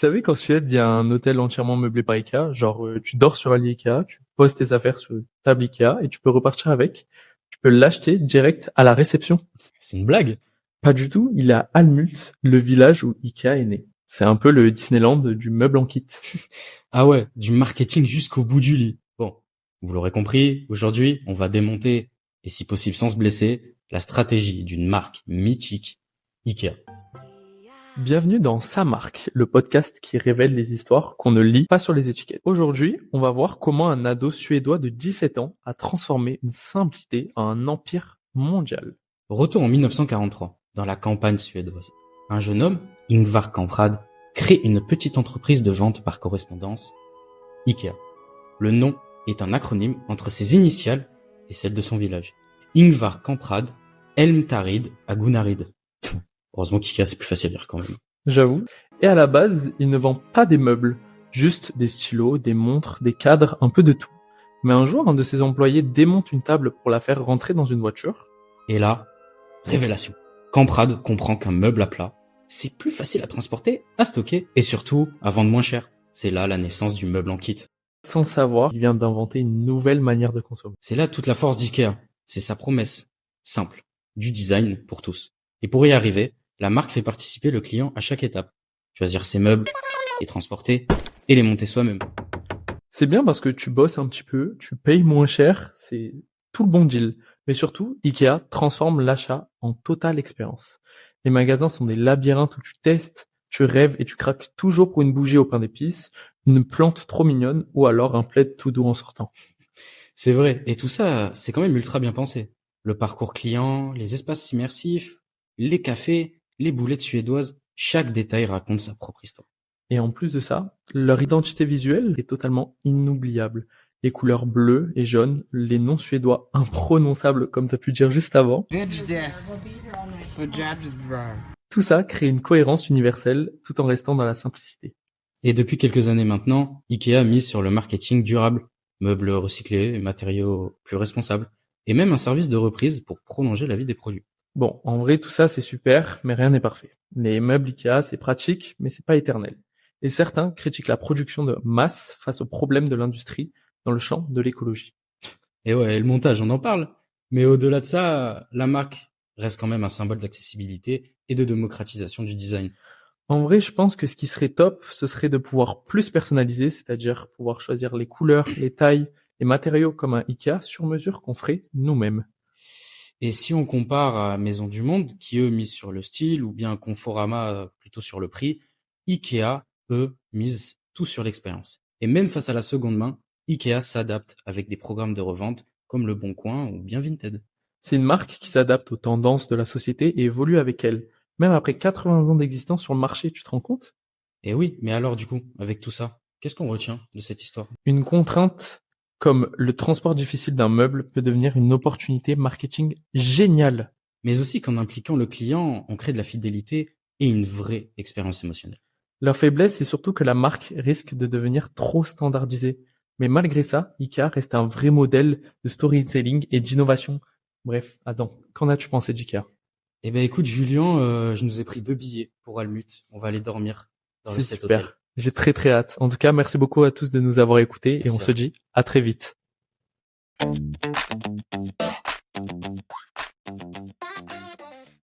savais qu'en Suède, il y a un hôtel entièrement meublé par Ikea? Genre, tu dors sur un lit Ikea, tu poses tes affaires sur une table Ikea et tu peux repartir avec. Tu peux l'acheter direct à la réception. C'est une blague? Pas du tout, il est à Almult, le village où Ikea est né. C'est un peu le Disneyland du meuble en kit. Ah ouais, du marketing jusqu'au bout du lit. Bon, vous l'aurez compris, aujourd'hui, on va démonter, et si possible sans se blesser, la stratégie d'une marque mythique, Ikea. Bienvenue dans Sa marque, le podcast qui révèle les histoires qu'on ne lit pas sur les étiquettes. Aujourd'hui, on va voir comment un ado suédois de 17 ans a transformé une simple idée en un empire mondial. Retour en 1943, dans la campagne suédoise. Un jeune homme, Ingvar Kamprad, crée une petite entreprise de vente par correspondance, Ikea. Le nom est un acronyme entre ses initiales et celles de son village. Ingvar Kamprad, Elmtarid à Gunnarid. Heureusement qu'Ikea c'est plus facile à lire quand même. J'avoue. Et à la base, il ne vend pas des meubles, juste des stylos, des montres, des cadres, un peu de tout. Mais un jour, un de ses employés démonte une table pour la faire rentrer dans une voiture. Et là, révélation. Kamprad comprend qu'un meuble à plat, c'est plus facile à transporter, à stocker et surtout à vendre moins cher. C'est là la naissance du meuble en kit. Sans le savoir, il vient d'inventer une nouvelle manière de consommer. C'est là toute la force d'Ikea. C'est sa promesse. Simple. Du design pour tous. Et pour y arriver, la marque fait participer le client à chaque étape. Choisir ses meubles, les transporter et les monter soi-même. C'est bien parce que tu bosses un petit peu, tu payes moins cher, c'est tout le bon deal. Mais surtout, Ikea transforme l'achat en totale expérience. Les magasins sont des labyrinthes où tu testes, tu rêves et tu craques toujours pour une bougie au pain d'épices, une plante trop mignonne ou alors un plaid tout doux en sortant. C'est vrai. Et tout ça, c'est quand même ultra bien pensé. Le parcours client, les espaces immersifs, les cafés, les boulettes suédoises, chaque détail raconte sa propre histoire. Et en plus de ça, leur identité visuelle est totalement inoubliable. Les couleurs bleues et jaunes, les noms suédois imprononçables comme t'as pu dire juste avant. Tout ça crée une cohérence universelle tout en restant dans la simplicité. Et depuis quelques années maintenant, Ikea mise sur le marketing durable, meubles recyclés, matériaux plus responsables, et même un service de reprise pour prolonger la vie des produits. Bon, en vrai, tout ça c'est super, mais rien n'est parfait. Les meubles Ikea, c'est pratique, mais c'est pas éternel. Et certains critiquent la production de masse face aux problèmes de l'industrie dans le champ de l'écologie. Et ouais, et le montage, on en parle. Mais au-delà de ça, la marque reste quand même un symbole d'accessibilité et de démocratisation du design. En vrai, je pense que ce qui serait top, ce serait de pouvoir plus personnaliser, c'est-à-dire pouvoir choisir les couleurs, les tailles, les matériaux comme un Ikea sur mesure qu'on ferait nous-mêmes. Et si on compare à Maison du Monde, qui eux misent sur le style, ou bien Conforama plutôt sur le prix, Ikea, eux, misent tout sur l'expérience. Et même face à la seconde main, Ikea s'adapte avec des programmes de revente comme Le Bon Coin ou bien Vinted. C'est une marque qui s'adapte aux tendances de la société et évolue avec elles. Même après 80 ans d'existence sur le marché, tu te rends compte? Et oui, mais alors du coup, avec tout ça, qu'est-ce qu'on retient de cette histoire? Une contrainte comme le transport difficile d'un meuble peut devenir une opportunité marketing géniale. Mais aussi qu'en impliquant le client, on crée de la fidélité et une vraie expérience émotionnelle. Leur faiblesse, c'est surtout que la marque risque de devenir trop standardisée. Mais malgré ça, Ikea reste un vrai modèle de storytelling et d'innovation. Bref, Adam, qu'en as-tu pensé d'Ikea? Eh ben écoute Julien, je nous ai pris 2 billets pour Almut. On va aller dormir dans C'est cet hôtel. super. J'ai très très hâte. En tout cas, merci beaucoup à tous de nous avoir écoutés et Merci on à se vous. dit à très vite.